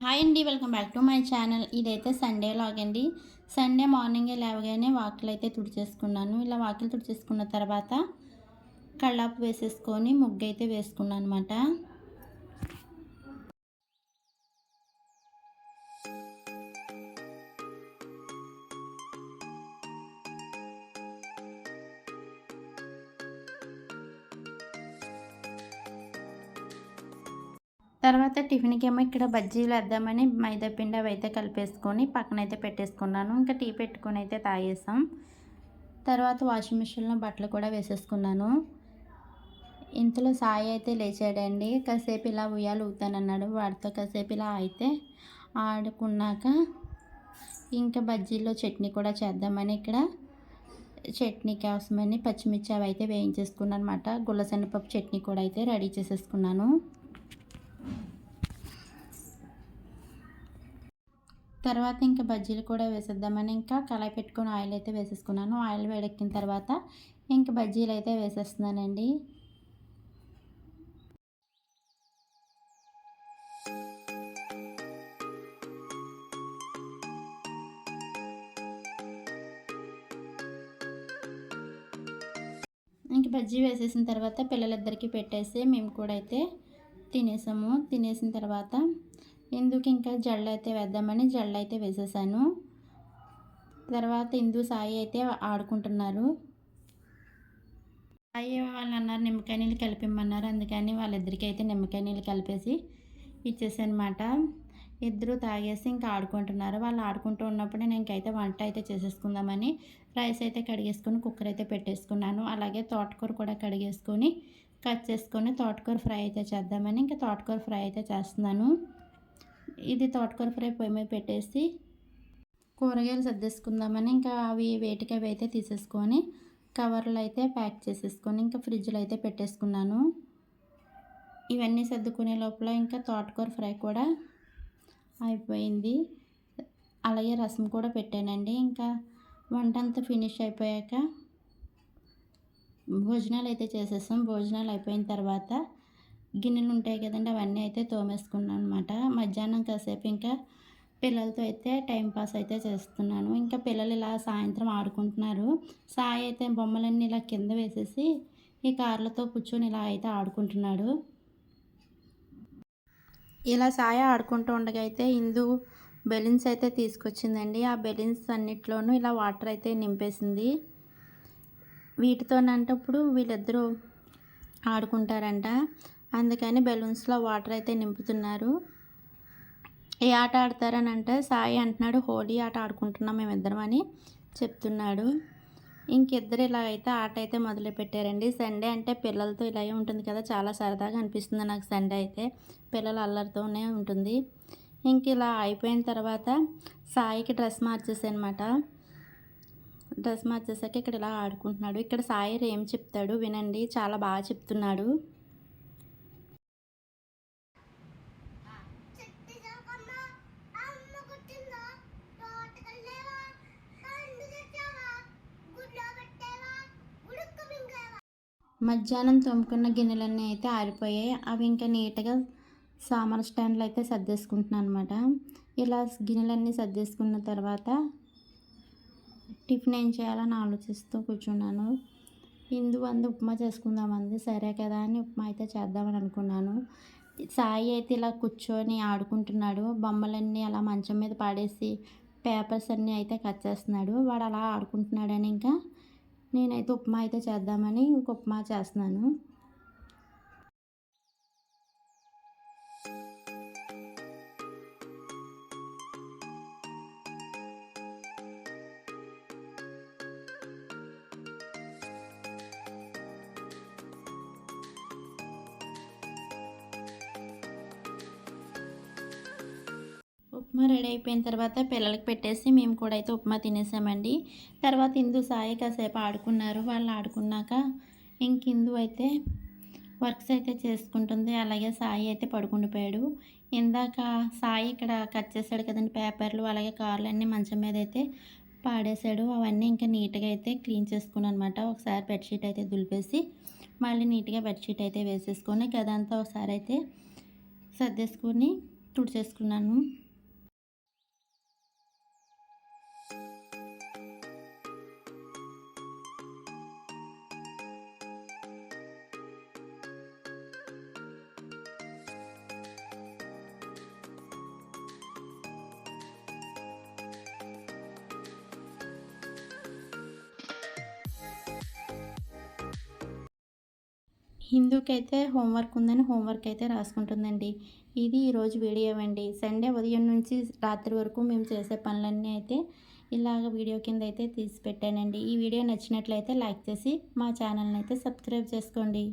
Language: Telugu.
హాయ్ అండి, welcome back to my channel. ఇదైతే సండే లాగ్ అండి. సండే మార్నింగే లేవగానే వాకిలు అయితే తుడిచేసుకున్నాను. ఇలా వాకిలు తుడిచేసుకున్న తర్వాత కళ్ళాపు వేసేసుకొని ముగ్గు అయితే వేసుకున్నాను అనమాట. తర్వాత టిఫిన్కి ఏమో ఇక్కడ బజ్జీలు వేద్దామని మైదా పిండి అవి అయితే కలిపేసుకొని పక్కనైతే పెట్టేసుకున్నాను. ఇంకా టీ పెట్టుకొని అయితే తాగేసాం. తర్వాత వాషింగ్ మిషన్లో బట్టలు కూడా వేసేసుకున్నాను. ఇంతలో సాయి అయితే లేచాడండి. కాసేపు ఇలా ఉయ్యాలు ఊగుతానన్నాడు. వాడితో కాసేపు ఇలా అయితే ఆడుకున్నాక ఇంకా బజ్జీల్లో చట్నీ కూడా చేద్దామని ఇక్కడ చట్నీ కోసమని పచ్చిమిర్చి అవి అయితే వేయించేసుకున్నాను అనమాట. గుల్లశనగపప్పు చట్నీ కూడా అయితే రెడీ చేసేసుకున్నాను. తర్వాత ఇంకా బజ్జీలు కూడా వేసేద్దామని ఇంకా కళాయి పెట్టుకొని ఆయిల్ అయితే వేసేసుకున్నాను. ఆయిల్ వేడెక్కిన తర్వాత ఇంకా బజ్జీలు అయితే వేసేస్తున్నానండి. ఇంక బజ్జీ వేసేసిన తర్వాత పిల్లలిద్దరికీ పెట్టేసి మేము కూడా అయితే తినేసాము. తినేసిన తర్వాత ఇందుకు ఇంకా జల్లు అయితే వేద్దామని జల్లు అయితే వేసేసాను. తర్వాత ఇందు సాయి అయితే ఆడుకుంటున్నారు. సాయి వాళ్ళు అన్నారు నిమ్మకాయ నీళ్ళు కలిపిమ్మన్నారు. అందుకని వాళ్ళిద్దరికీ అయితే నిమ్మకాయ నీళ్ళు కలిపేసి ఇచ్చేసానమాట. ఇద్దరు తాగేసి ఇంకా ఆడుకుంటున్నారు. వాళ్ళు ఆడుకుంటూ ఉన్నప్పుడు నేను ఇంకైతే వంట అయితే చేసేసుకుందామని రైస్ అయితే కడిగేసుకొని కుక్కర్ అయితే పెట్టేసుకున్నాను. అలాగే తోటకూర కూడా కడిగేసుకొని కట్ చేసుకొని తోటకూర ఫ్రై అయితే చేద్దామని ఇంకా తోటకూర ఫ్రై అయితే చేస్తున్నాను. ఇది తోటకూర ఫ్రై పొయ్యి మీద పెట్టేసి కూరగాయలు సర్దేసుకుందామని ఇంకా అవి వేటికి అవి అయితే తీసేసుకొని కవర్లు అయితే ప్యాక్ చేసేసుకొని ఇంకా ఫ్రిడ్జ్లో అయితే పెట్టేసుకున్నాను. ఇవన్నీ సర్దుకునే లోపల ఇంకా తోటకూర ఫ్రై కూడా అయిపోయింది. అలాగే రసం కూడా పెట్టానండి. ఇంకా వంట అంతా ఫినిష్ అయిపోయాక భోజనాలు అయితే చేసేసాం. భోజనాలు అయిపోయిన తర్వాత గిన్నెలు ఉంటాయి కదండి, అవన్నీ అయితే తోమేసుకున్నాను అనమాట. మధ్యాహ్నం కాసేపు ఇంకా పిల్లలతో అయితే టైంపాస్ అయితే చేస్తున్నాను. ఇంకా పిల్లలు ఇలా సాయంత్రం ఆడుకుంటున్నారు. సాయి అయితే బొమ్మలన్నీ ఇలా కింద వేసేసి ఈ కార్లతో కూర్చొని ఇలా అయితే ఆడుకుంటున్నాడు. ఇలా సాయి ఆడుకుంటూ ఉండగా అయితే ఇందు బెలూన్స్ అయితే తీసుకొచ్చిందండి. ఆ బెలూన్స్ అన్నిట్లోనూ ఇలా వాటర్ అయితే నింపేసింది. వీటితోనంటే ఇప్పుడు వీళ్ళిద్దరూ ఆడుకుంటారంట. అందుకని బెలూన్స్లో వాటర్ అయితే నింపుతున్నారు. ఏ ఆట ఆడతారని అంటే సాయి అంటున్నాడు హోలీ ఆట ఆడుకుంటున్నాం మేమిద్దరం అని చెప్తున్నాడు. ఇంకిద్దరు ఇలా అయితే ఆట అయితే మొదలుపెట్టారండి. సండే అంటే పిల్లలతో ఇలాగే ఉంటుంది కదా, చాలా సరదాగా అనిపిస్తుంది నాకు. సండే అయితే పిల్లల అల్లరితోనే ఉంటుంది. ఇంక ఇలా అయిపోయిన తర్వాత సాయికి డ్రెస్ మార్చేసానమాట. డ్రెస్ మార్చేసాక ఇక్కడ ఇలా ఆడుకుంటున్నాడు. ఇక్కడ సాయి ఏం చెప్తాడు వినండి, చాలా బాగా చెప్తున్నాడు. మధ్యాహ్నం తోముకున్న గిన్నెలన్నీ అయితే ఆరిపోయాయి. అవి ఇంకా నీట్గా సామాన్ స్టాండ్లో అయితే సర్దేసుకుంటున్నాను అనమాట. ఇలా గిన్నెలన్నీ సర్దేసుకున్న తర్వాత టిఫిన్ ఏం చేయాలని ఆలోచిస్తూ కూర్చున్నాను. ఇందు ఉప్మా చేసుకుందామంది. సరే కదా అని ఉప్మా అయితే చేద్దామని అనుకున్నాను. సాయి అయితే ఇలా కూర్చొని ఆడుకుంటున్నాడు. బొమ్మలన్నీ అలా మంచం మీద పాడేసి పేపర్స్ అన్నీ అయితే కట్ చేస్తున్నాడు. వాడు అలా ఆడుకుంటున్నాడని ఇంకా నేనైతే ఉప్మా అయితే చేద్దామని ఇంక ఉప్మా చేస్తున్నాను. ఉప్మా రెడీ అయిపోయిన తర్వాత పిల్లలకి పెట్టేసి మేము కూడా అయితే ఉప్మా తినేసామండి. తర్వాత ఇందు సాయి కాసేపు ఆడుకున్నారు. వాళ్ళు ఆడుకున్నాక ఇంక ఇందు అయితే వర్క్స్ అయితే చేసుకుంటుంది. అలాగే సాయి అయితే పడుకుండిపోయాడు. ఇందాక సాయి ఇక్కడ కట్ చేశాడు కదండి పేపర్లు, అలాగే కార్లు అన్నీ మంచం మీద అయితే పాడేశాడు. అవన్నీ ఇంకా నీట్గా అయితే క్లీన్ చేసుకున్నాను అనమాట. ఒకసారి బెడ్షీట్ అయితే దులిపేసి మళ్ళీ నీట్గా బెడ్షీట్ అయితే వేసేసుకొని గదంతా ఒకసారి అయితే సర్దేసుకొని తుడిచేసుకున్నాను. హిందూకైతే హోంవర్క్ ఉందని హోంవర్క్ అయితే రాసుకుంటుందండి. ఇది ఈరోజు వీడియో అండి. సండే ఉదయం నుంచి రాత్రి వరకు మేము చేసే పనులన్నీ అయితే ఇలాగ వీడియో కింద అయితే తీసి పెట్టానండి. ఈ వీడియో నచ్చినట్లయితే లైక్ చేసి మా ఛానల్ని అయితే సబ్స్క్రైబ్ చేసుకోండి.